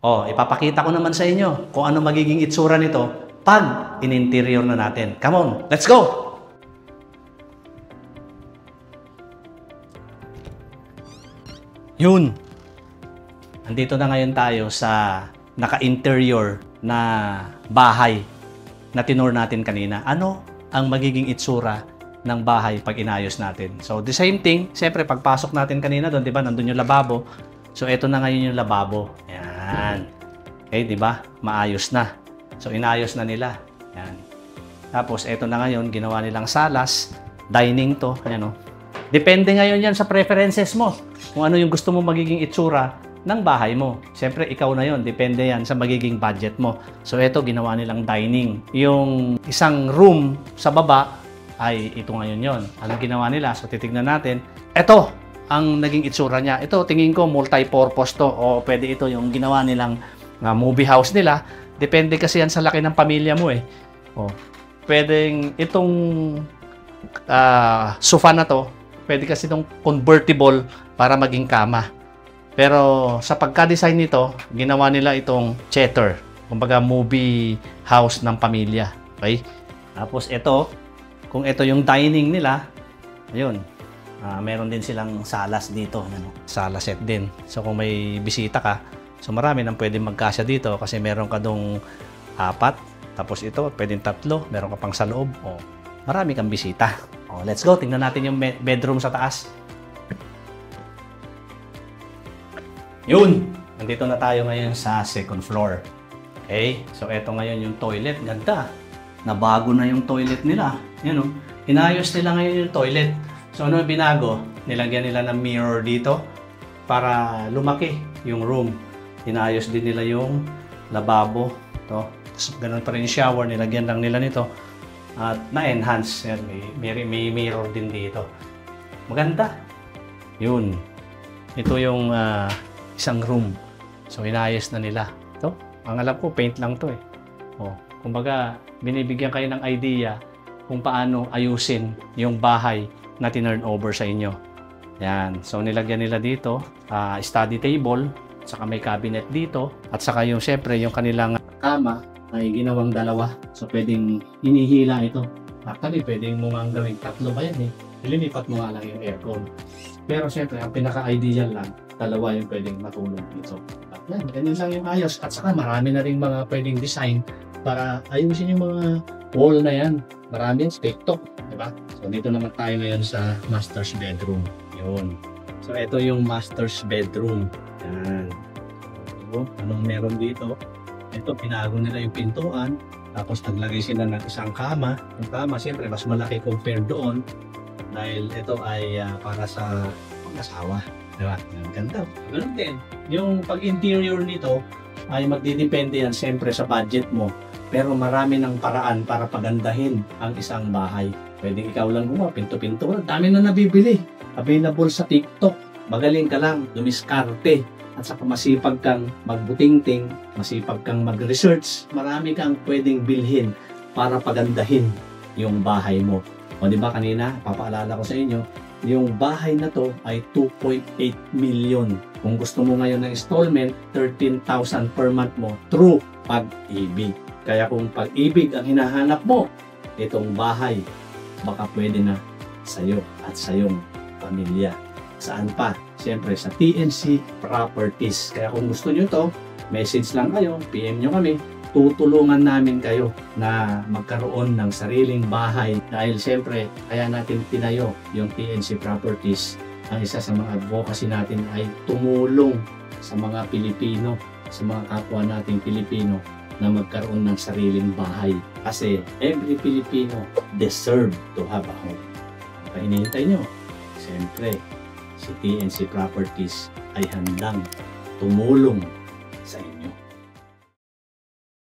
Oh, ipapakita ko naman sa inyo kung ano magiging itsura nito pag in-interior na natin. Come on, let's go! Yun! Andito na ngayon tayo sa naka-interior na bahay na tinur natin kanina. Ano ang magiging itsura ng bahay pag inayos natin? So, the same thing, siyempre pagpasok natin kanina doon, di ba, nandun yung lababo. So, ito na ngayon yung lababo. Yan. Okay, di ba? Maayos na. So, inayos na nila. Yan. Tapos, ito na ngayon, ginawa nilang salas, dining to. Ayan, oh. Depende ngayon yan sa preferences mo. Kung ano yung gusto mo magiging itsura ng bahay mo. Siyempre, ikaw na yon. Depende yan sa magiging budget mo. So, ito, ginawa nilang dining. Yung isang room sa baba, ay ito ngayon yon. Anong ginawa nila? So, titignan natin. Ito, ang naging itsura niya. Ito, tingin ko, multi-purpose to. O, pwede ito yung ginawa nilang movie house nila. Depende kasi yan sa laki ng pamilya mo eh. O, pwedeng itong sofa na to, pwede kasi itong convertible para maging kama. Pero sa pagka-design nito, ginawa nila itong theater. Kumbaga movie house ng pamilya. Okay? Tapos ito, kung ito yung dining nila, ayun. Meron din silang salas dito. Ano? Sala set din. So kung may bisita ka, so marami nang pwedeng magkasya dito kasi meron ka dong 4. Tapos ito, pwedeng 3. Meron ka pang sa loob. O, marami kang bisita. O, let's go. Tingnan natin yung bedroom sa taas. Yun! Nandito na tayo ngayon sa second floor. Okay? So, eto ngayon yung toilet. Ganda. Nabago na yung toilet nila. Yan o. Inayos nila ngayon yung toilet. So, ano yung binago? Nilagyan nila ng mirror dito para lumaki yung room. Inayos din nila yung lababo. Ito. Tapos, ganun pa rin yung shower. Nilagyan lang nila nito. At na-enhance. May mirror din dito. Maganda. Yun. Ito yung isang room. So, inayos na nila. Ito. Ang alam ko, paint lang to eh. O, kumbaga, binibigyan kayo ng idea kung paano ayusin yung bahay na tinurn over sa inyo. Yan. So, nilagyan nila dito, study table, saka may cabinet dito, at saka yung, syempre, yung kanilang kama ay ginawang 2. So, pwedeng hinihila ito. Actually, pwedeng mo nga gawing 3 ba yan eh. Ilinipat mo nga lang yung aircon. Pero, syempre, ang pinaka-ideal lang, 2 yung pwedeng matulog dito. At yan, ganyan lang yung ayos. At saka, marami na rin mga pwedeng design para ayusin yung mga wall na yan. Marami yung TikTok, di ba? So, dito naman tayo ngayon sa master's bedroom. Yun. So, ito yung master's bedroom. Yan. So, anong meron dito? Ito, pinago nila yung pintuan. Tapos, naglagay sila ng isang kama. Yung kama, siyempre, mas malaki compared doon. Dahil ito ay para sa mag-asawa. Diba? Ang ganda. Ganun din. Yung pag-interior nito ay magdidepende yan siyempre sa budget mo. Pero marami ng paraan para pagandahin ang isang bahay. Pwedeng ikaw lang gumawa, pinto-pinto. Dami na nabibili. Available sa TikTok. Magaling ka lang, dumiskarte. At saka masipag kang magbutingting, masipag kang mag-research. Marami kang pwedeng bilhin para pagandahin yung bahay mo. O diba kanina, papaalala ko sa inyo, yung bahay na to ay 2.8 million. Kung gusto mo ngayon ng installment, 13,000 per month mo through Pag-ibig. Kaya kung Pag-ibig ang hinahanap mo, itong bahay, baka pwede na sa'yo at sa iyong pamilya. Saan pa? Siyempre sa TNC Properties. Kaya kung gusto nyo to, message lang kayo, PM nyo kami. Tutulungan namin kayo na magkaroon ng sariling bahay dahil siyempre kaya natin tinayo yung TNC Properties. Ang isa sa mga advocacy natin ay tumulong sa mga Pilipino, sa mga kapwa nating Pilipino na magkaroon ng sariling bahay. Kasi every Filipino deserve to have a home. Ang hinihintay nyo, siyempre si TNC Properties ay handang tumulong